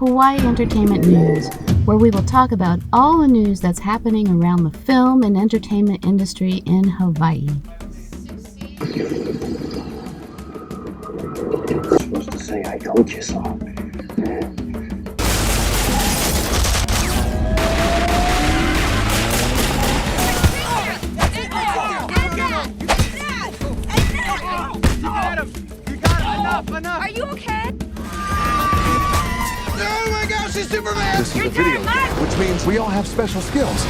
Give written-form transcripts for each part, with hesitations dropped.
Hawaii Entertainment News, where we will talk about all the news that's happening around the film and entertainment industry in Hawaii. You're supposed to say, I told you so. Enough. Are you okay? Oh my gosh, he's Superman! This is a video game, which means we all have special skills.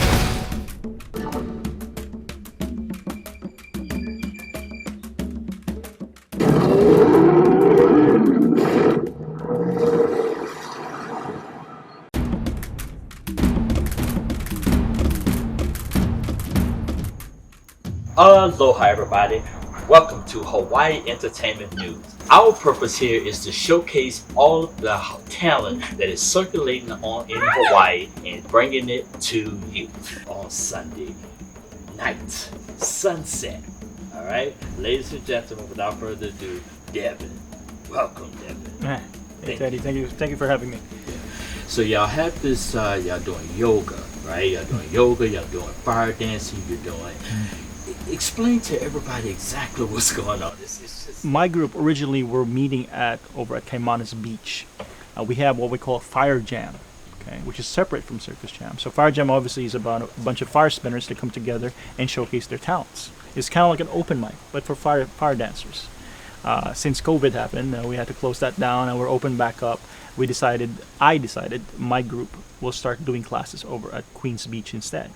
Aloha everybody, welcome to Hawaii Entertainment News. Our purpose here is to showcase all of the talent that is circulating in Hawaii and bringing it to you on Sunday night, sunset. Alright, ladies and gentlemen, without further ado, Devin. Welcome, Devin. Hey Teddy, thank you for having me. So y'all have this, y'all doing yoga, right? Y'all doing yoga, y'all doing fire dancing, you're doing... Explain to everybody exactly what's going on. My group originally were meeting over at Kaimana's Beach. We have what we call Fire Jam, okay, which is separate from Circus Jam. So Fire Jam obviously is about a bunch of fire spinners that come together and showcase their talents. It's kind of like an open mic, but for fire dancers. Since COVID happened, we had to close that down and we're open back up. I decided my group will start doing classes over at Queens Beach instead.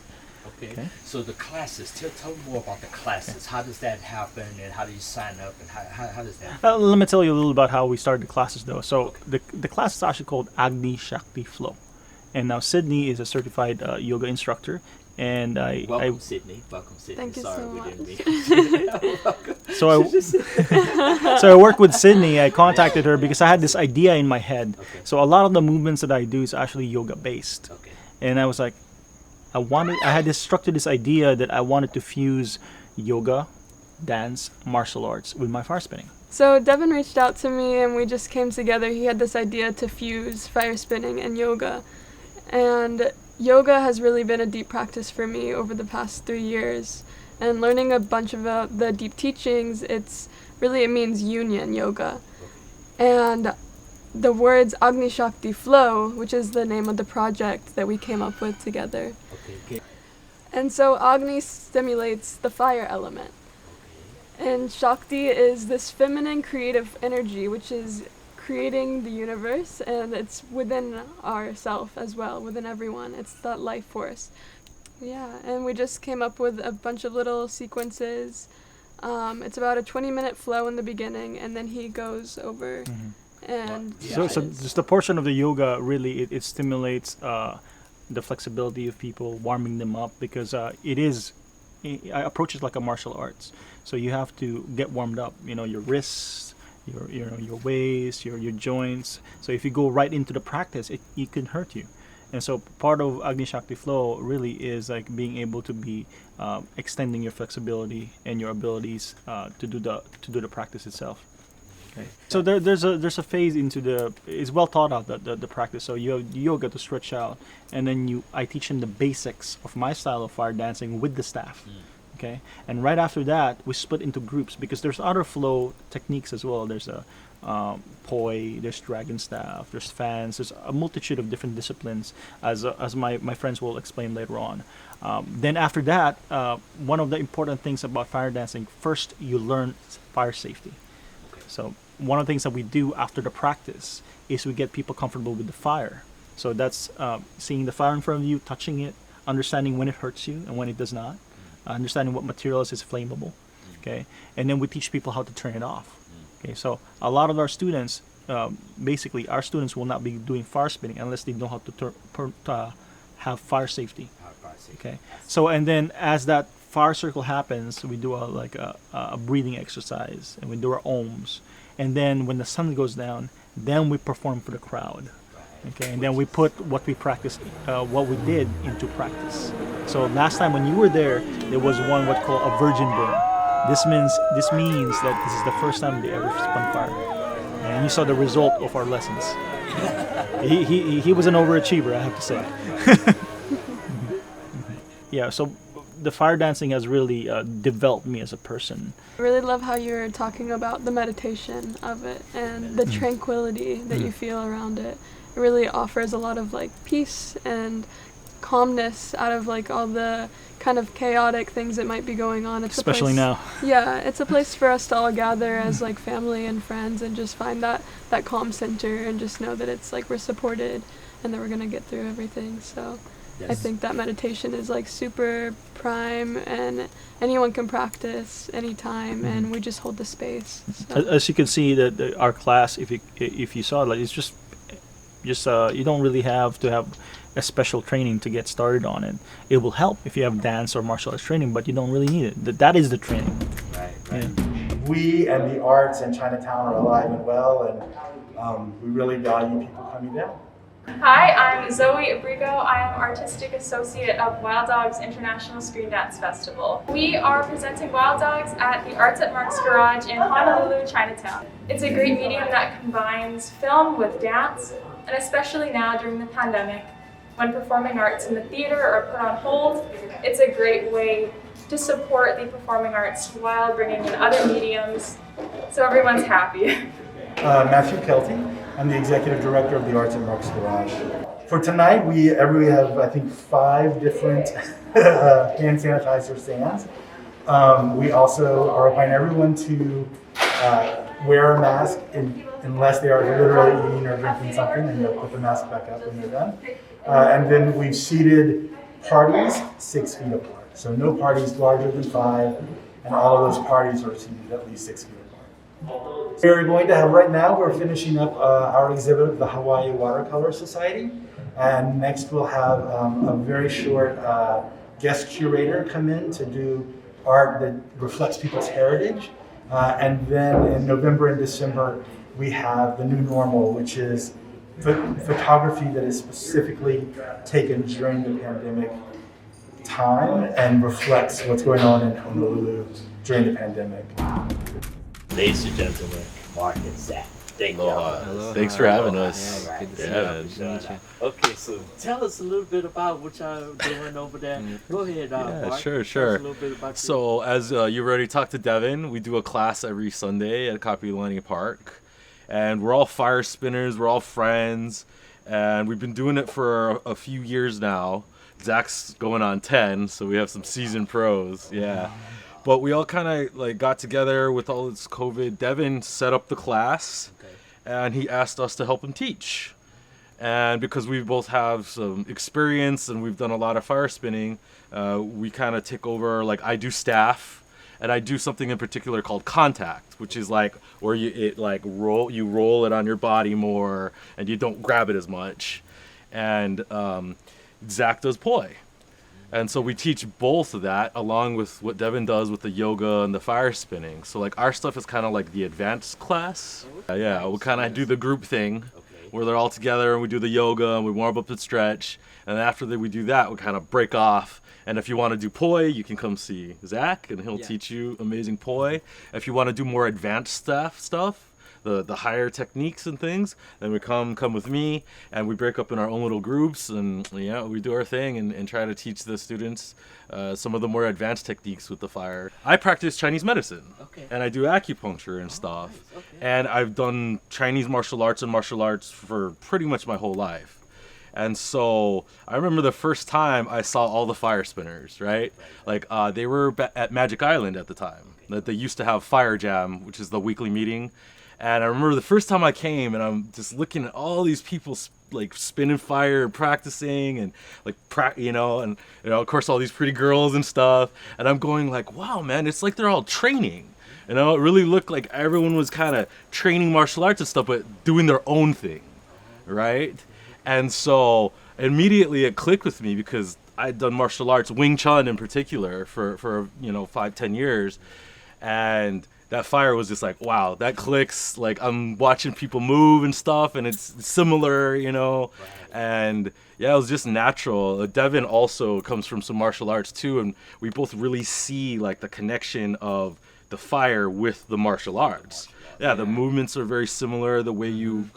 Okay. So the classes, tell me more about the classes. Okay. How does that happen and how do you sign up and how does that let me tell you a little about how we started the classes though. So the class is actually called Agni Shakti Flow. And now Sydney is a certified yoga instructor. And Welcome Sydney. Thank you Sorry, so we much. didn't mean. So I worked with Sydney. I contacted her because I had this idea in my head. Okay. So a lot of the movements that I do is actually yoga based. Okay. And I was like, I had structured this idea that I wanted to fuse yoga, dance, martial arts with my fire spinning. So Devin reached out to me and we just came together. He had this idea to fuse fire spinning and yoga. And yoga has really been a deep practice for me over the past 3 years. And learning a bunch of the deep teachings, it means union yoga. And the words Agni Shakti Flow, which is the name of the project that we came up with together. Okay. And so Agni stimulates the fire element. And Shakti is this feminine creative energy, which is creating the universe, and it's within ourself as well, within everyone. It's that life force. Yeah, and we just came up with a bunch of little sequences. It's about a 20-minute flow in the beginning, and then he goes over and... So just the portion of the yoga, really, it stimulates the flexibility of people, warming them up, because I approach it like a martial arts. So you have to get warmed up, your wrists, your waist, your joints. So if you go right into the practice, it can hurt you. And so part of Agni Shakti Flow really is like being able to be extending your flexibility and your abilities to do the practice itself. Okay. So there's a phase into it's well thought out the practice. So you have yoga to stretch out, and then I teach them the basics of my style of fire dancing with the staff. Okay, and right after that we split into groups because there's other flow techniques as well. There's a poi, there's dragon staff, there's fans, there's a multitude of different disciplines as my friends will explain later on. Then after that, one of the important things about fire dancing, first you learn fire safety. Okay. So one of the things that we do after the practice is we get people comfortable with the fire. So that's seeing the fire in front of you, touching it, understanding when it hurts you and when it does not, understanding what materials is flammable, okay? And then we teach people how to turn it off, okay? So a lot of our students, basically our students will not be doing fire spinning unless they know how to have fire safety, okay? So and then as that fire circle happens, we do a breathing exercise and we do our ohms. And then when the sun goes down, then we perform for the crowd. Okay, and then we put what we practiced, what we did into practice. So last time when you were there was what's called a virgin burn. This means that this is the first time they ever spun fire, and you saw the result of our lessons. He was an overachiever, I have to say. Yeah, so the fire dancing has really developed me as a person. I really love how you're talking about the meditation of it and the tranquility that you feel around it. It really offers a lot of like peace and calmness out of like all the kind of chaotic things that might be going on. It's Especially now. Yeah, it's a place for us to all gather as like family and friends and just find that calm center and just know that it's like we're supported and that we're gonna get through everything. So I think that meditation is like super prime and anyone can practice anytime and we just hold the space. So. As you can see, that our class, if you saw it, like it's just you don't really have to have a special training to get started on it. It will help if you have dance or martial arts training, but you don't really need it. That is the training. Right. Yeah. We and the arts in Chinatown are alive and well, and we really value people coming down. Hi, I'm Zoe Abrigo. I am Artistic Associate of Wild Dogs International Screen Dance Festival. We are presenting Wild Dogs at the Arts at Marc's Garage in Honolulu, Chinatown. It's a great medium that combines film with dance, and especially now during the pandemic, when performing arts in the theater are put on hold, it's a great way to support the performing arts while bringing in other mediums, so everyone's happy. Matthew Kelty. I'm the executive director of the Arts at Marc's Garage. For tonight, we have, I think, 5 different hand sanitizer stands. We also are inviting everyone to wear a mask unless they are literally eating or drinking something, and they'll put the mask back up when they're done. And then we've seated parties 6 feet apart. So no parties larger than 5, and all of those parties are seated at least 6 feet apart. We're going to have, right now, we're finishing up our exhibit of the Hawaii Watercolor Society. And next we'll have a very short guest curator come in to do art that reflects people's heritage. And then in November and December, we have the new normal, which is photography that is specifically taken during the pandemic time and reflects what's going on in Honolulu during the pandemic. Ladies and gentlemen, Marc and Zach. Thank you. Hello. Thanks for having us. All right. Good to see you. Okay, so tell us a little bit about what y'all doing over there. Go ahead, Marc. Sure. Tell us a little bit about So, as you already talked to Devin, we do a class every Sunday at Capener Park. And we're all fire spinners, we're all friends. And we've been doing it for a few years now. Zach's going on 10, so we have some seasoned pros. Yeah. But we all kind of like got together with all this COVID. Devin set up the class, and he asked us to help him teach. And because we both have some experience and we've done a lot of fire spinning, we kind of take over. Like I do staff, and I do something in particular called contact, which is like where you roll it on your body more, and you don't grab it as much. And Zach does poi. And so we teach both of that along with what Devin does with the yoga and the fire spinning. So like our stuff is kind of like the advanced class. We kind of do the group thing where they're all together and we do the yoga and we warm up and stretch. And after we do that, we kind of break off. And if you want to do poi, you can come see Zach and he'll teach you amazing poi. If you want to do more advanced stuff, the higher techniques and things, then we come with me and we break up in our own little groups and we do our thing and try to teach the students some of the more advanced techniques with the fire. I practice Chinese medicine and I do acupuncture and stuff. And I've done Chinese martial arts for pretty much my whole life. And so I remember the first time I saw all the fire spinners, right? Like they were at Magic Island at the time. That they used to have Fire Jam, which is the weekly meeting. And I remember the first time I came and I'm just looking at all these people like spinning fire and practicing and like, of course all these pretty girls and stuff. And I'm going like, wow, man, it's like they're all training. It really looked like everyone was kind of training martial arts and stuff, but doing their own thing, right? And so immediately it clicked with me because I'd done martial arts, Wing Chun in particular, for 5-10 years. And that fire was just like, wow, that clicks. Like I'm watching people move and stuff and it's similar, and it was just natural. Devin also comes from some martial arts too. And we both really see like the connection of the fire with the martial arts. Yeah, the movements are very similar. The way you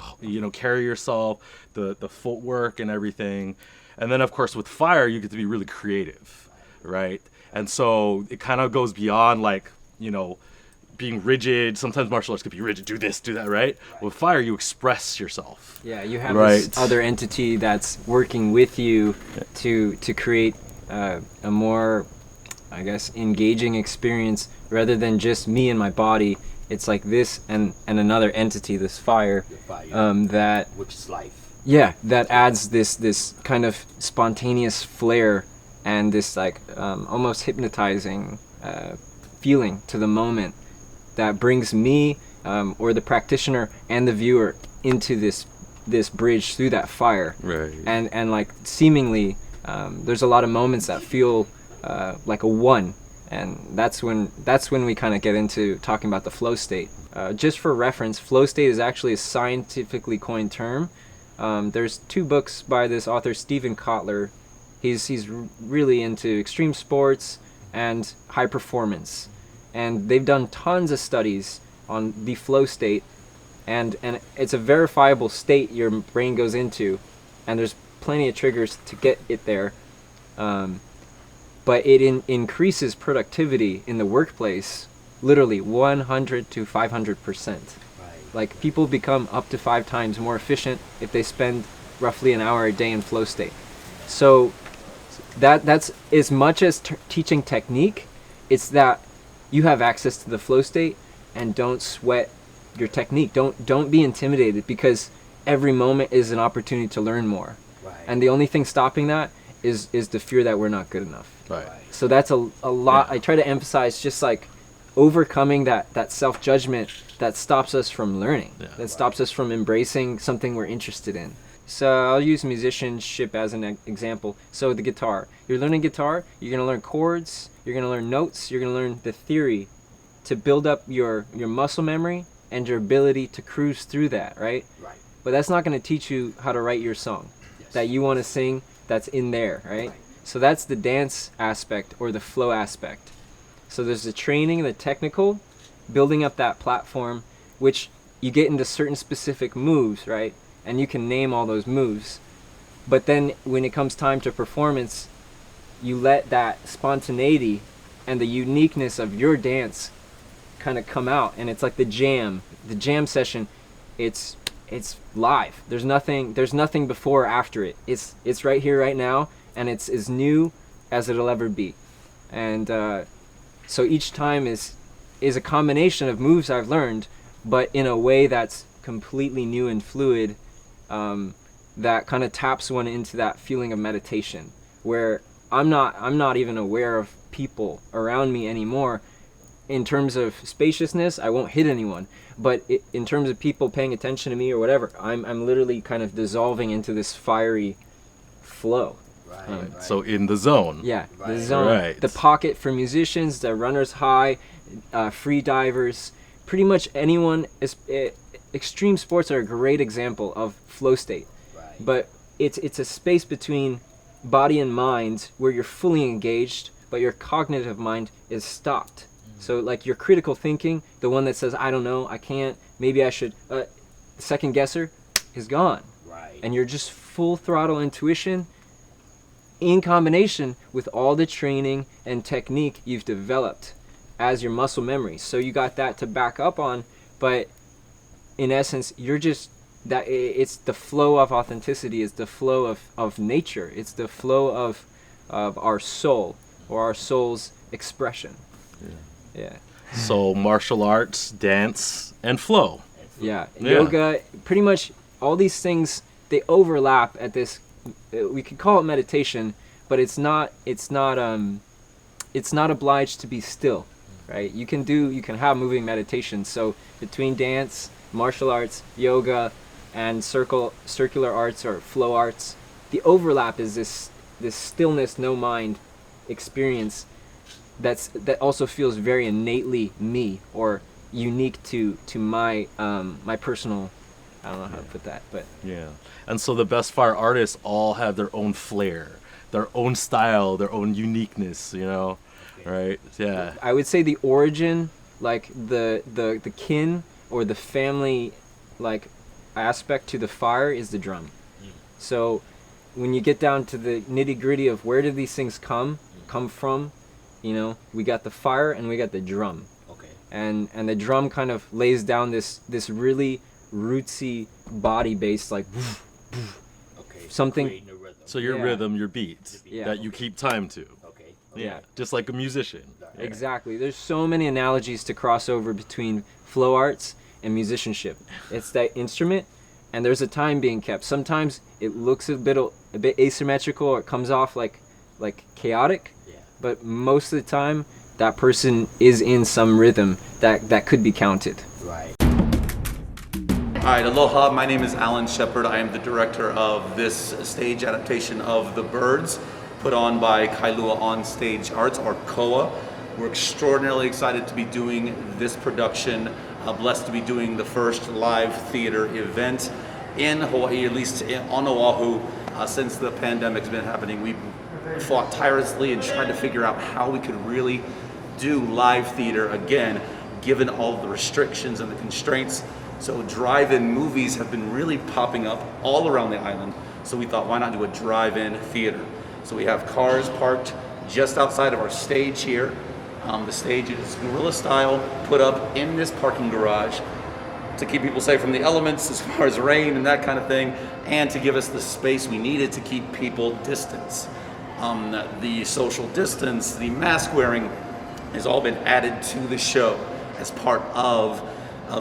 carry yourself, the footwork and everything, and then of course with fire you get to be really creative, right? And so it kind of goes beyond like being rigid. Sometimes martial arts could be rigid, do this, do that, right? With fire, you express yourself. Yeah, you have this other entity that's working with you to create a more, I guess, engaging experience rather than just me and my body. It's like this and another entity, this fire, that which is life. Yeah, that adds this kind of spontaneous flair and this like almost hypnotizing feeling to the moment that brings me or the practitioner and the viewer into this bridge through that fire. Right. And like seemingly there's a lot of moments that feel like a one, and that's when we kind of get into talking about the flow state. Just for reference, flow state is actually a scientifically coined term. There's 2 books by this author Stephen Kotler. He's really into extreme sports and high performance, and they've done tons of studies on the flow state, and it's a verifiable state your brain goes into, and there's plenty of triggers to get it there, but it increases productivity in the workplace literally 100 to 500%. Like people become up to 5 times more efficient if they spend roughly an hour a day in flow state. So that's as much as teaching technique, it's that you have access to the flow state, and don't sweat your technique. Don't be intimidated, because every moment is an opportunity to learn more. Right. And the only thing stopping that is the fear that we're not good enough. Right. So that's a lot. Yeah. I try to emphasize just like overcoming that self-judgment that stops us from learning, that stops us from embracing something we're interested in. So I'll use musicianship as an example. So the guitar. You're learning guitar, you're going to learn chords, you're going to learn notes, you're going to learn the theory to build up your muscle memory and your ability to cruise through that, right? Right. But that's not going to teach you how to write your song that you want to sing that's in there, right? So that's the dance aspect or the flow aspect. So there's the training, the technical, building up that platform, which you get into certain specific moves, right? And you can name all those moves. But then when it comes time to performance, you let that spontaneity and the uniqueness of your dance kind of come out, and it's like the jam session. It's live. There's nothing before or after it. It's right here, right now, and it's as new as it'll ever be. And so each time is a combination of moves I've learned, but in a way that's completely new and fluid, that kind of taps one into that feeling of meditation, where I'm not even aware of people around me anymore. In terms of spaciousness, I won't hit anyone, but in terms of people paying attention to me or whatever, I'm literally kind of dissolving into this fiery flow. Right. So in the zone. Yeah, the zone. Right. The pocket for musicians, the runner's high, free divers, pretty much anyone. Extreme sports are a great example of flow state. Right. But it's a space between body and mind where you're fully engaged, but your cognitive mind is stopped. So like your critical thinking, the one that says, I don't know, I can't, maybe I should, second guesser is gone. Right. And you're just full throttle intuition in combination with all the training and technique you've developed as your muscle memory. So you got that to back up on, but in essence, you're just, it's the flow of authenticity, it's the flow of nature, it's the flow of our soul, or our soul's expression. Yeah. So martial arts, dance, and flow. Yeah. Yoga, pretty much all these things, they overlap at this. We could call it meditation, but it's not obliged to be still, right? You can have moving meditation. So between dance, martial arts, yoga, and circular arts or flow arts, the overlap is this stillness, no mind experience that also feels very innately me, or unique to my my personal, I don't know how to put that, but yeah. And so the best fire artists all have their own flair, their own style, their own uniqueness, right? Yeah. I would say the origin, like the kin or the family like aspect to the fire is the drum. So when you get down to the nitty-gritty of where do these things come from, you know, we got the fire and we got the drum. Okay. And the drum kind of lays down this really rootsy body bass, like Okay. something. Creating a rhythm. So your Yeah. rhythm, your beat Yeah. that you keep time to. Okay. Yeah, just like a musician. Exactly. There's so many analogies to cross over between flow arts and musicianship. It's that instrument, and there's a time being kept. Sometimes it looks a bit asymmetrical, or it comes off like chaotic. Yeah. But most of the time, that person is in some rhythm that could be counted. Right. All right, aloha. My name is Alan Shepard. I am the director of this stage adaptation of The Birds, put on by Kailua On Stage Arts, or KOA. We're extraordinarily excited to be doing this production, blessed to be doing the first live theater event in Hawaii, at least on Oahu, since the pandemic's been happening. We've fought tirelessly and tried to figure out how we could really do live theater again, given all the restrictions and the constraints. So drive-in movies have been really popping up all around the island. So we thought, why not do a drive-in theater? So we have cars parked just outside of our stage here. The stage is guerrilla style, put up in this parking garage to keep people safe from the elements as far as rain and that kind of thing, and to give us the space we needed to keep people distance. The social distance, the mask wearing has all been added to the show as part of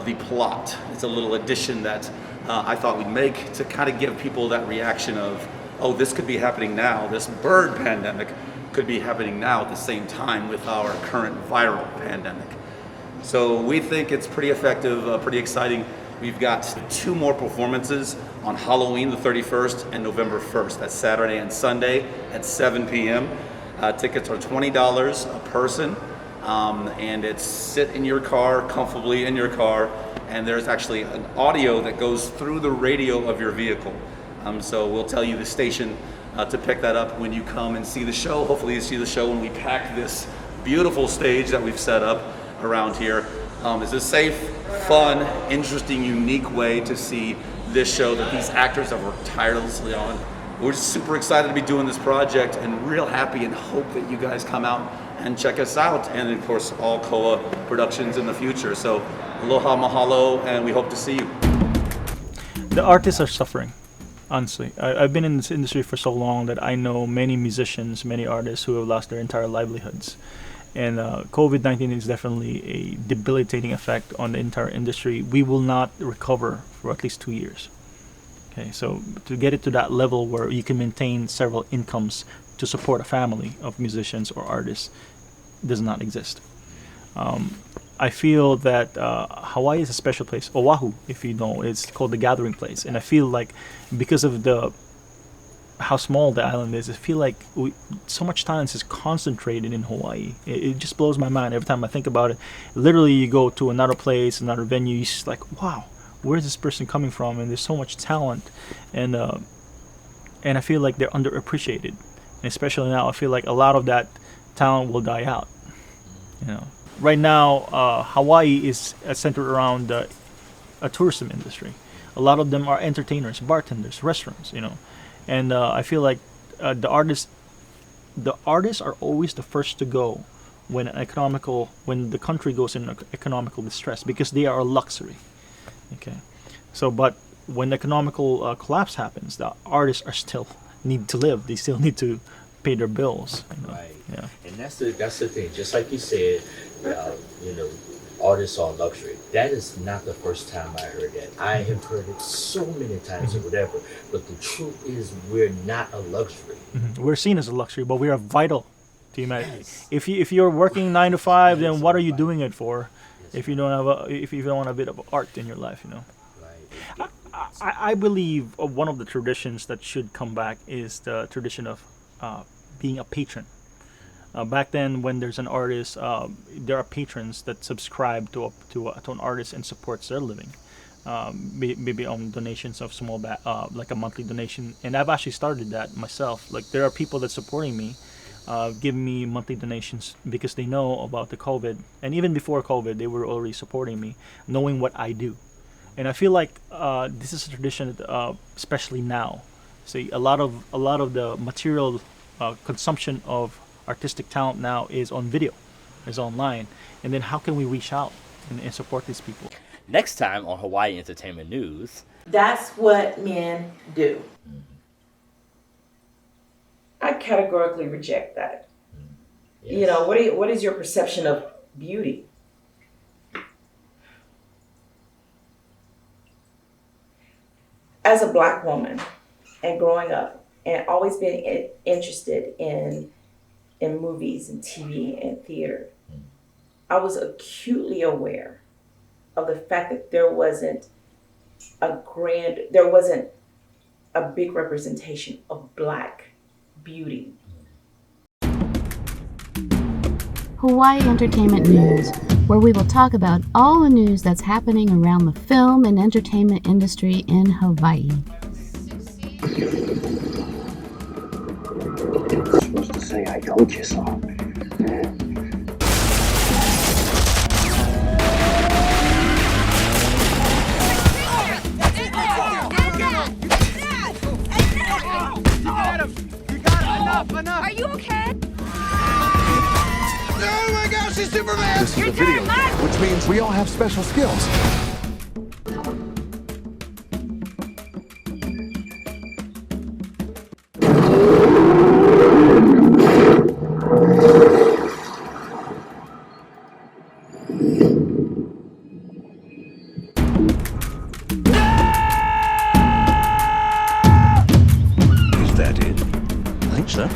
the plot. It's a little addition that I thought we'd make to kind of give people that reaction of, oh, this could be happening now. This bird pandemic could be happening now at the same time with our current viral pandemic. So we think it's pretty effective, pretty exciting. We've got 2 more performances on Halloween the 31st and November 1st. That's Saturday and Sunday at 7 p.m. Tickets are $20 a person, and it's sit in your car, comfortably in your car, and there's actually an audio that goes through the radio of your vehicle. So we'll tell you the station to pick that up when you come and see the show. Hopefully you see the show when we pack this beautiful stage that we've set up around here. It's a safe, fun, interesting, unique way to see this show that these actors have worked tirelessly on. We're just super excited to be doing this project and real happy and hope that you guys come out and check us out, and of course all KOA productions in the future. So aloha, mahalo, and we hope to see you. The artists are suffering. Honestly, I've been in this industry for so long that I know many musicians, many artists who have lost their entire livelihoods. And COVID-19 is definitely a debilitating effect on the entire industry. We will not recover for at least 2 years. Okay, so to get it to that level where you can maintain several incomes to support a family of musicians or artists does not exist. I feel that Hawaii is a special place. Oahu, if you know, it's called the gathering place. And I feel like because of how small the island is, I feel like so much talent is concentrated in Hawaii. It just blows my mind every time I think about it. Literally, you go to another place, another venue, you're just like, wow, where's this person coming from? And there's so much talent. And I feel like they're underappreciated. And especially now, I feel like a lot of that talent will die out. You know, right now, Hawaii is centered around a tourism industry. A lot of them are entertainers, bartenders, restaurants. You know, and I feel like the artists are always the first to go when the country goes in economical distress, because they are a luxury. Okay, so but when economical collapse happens, the artists are still need to live. They still need to pay their bills. You know? Right. Yeah. And that's the thing. Just like you said, artists are luxury. That is not the first time I heard that. I have heard it so many times or whatever. But the truth is, we're not a luxury. Mm-hmm. We're seen as a luxury, but we are vital to humanity. Yes. If you're working 9 to 5, then what are you doing it for? If you don't have a bit of art in your life, you know. Right. I believe one of the traditions that should come back is the tradition of being a patron. Back then, when there's an artist, there are patrons that subscribe to an artist and supports their living, maybe on donations of like a monthly donation. And I've actually started that myself. Like, there are people that supporting me give me monthly donations because they know about the COVID. And even before COVID, they were already supporting me, knowing what I do. And I feel like this is a tradition, especially now. See, a lot of the material consumption of artistic talent now is on video, is online. And then how can we reach out and support these people? Next time on Hawaii Entertainment News. That's what men do. I categorically reject that. Yes. You know, what is your perception of beauty? As a Black woman and growing up and always being interested in movies and TV and theater, I was acutely aware of the fact that there wasn't a big representation of Black beauty. Hawaii Entertainment News, where we will talk about all the news that's happening around the film and entertainment industry in Hawaii. You're supposed to say, I told you so. Enough. Are you okay? Oh my gosh, he's Superman! This is a video game, which means we all have special skills. Is that it? I think so.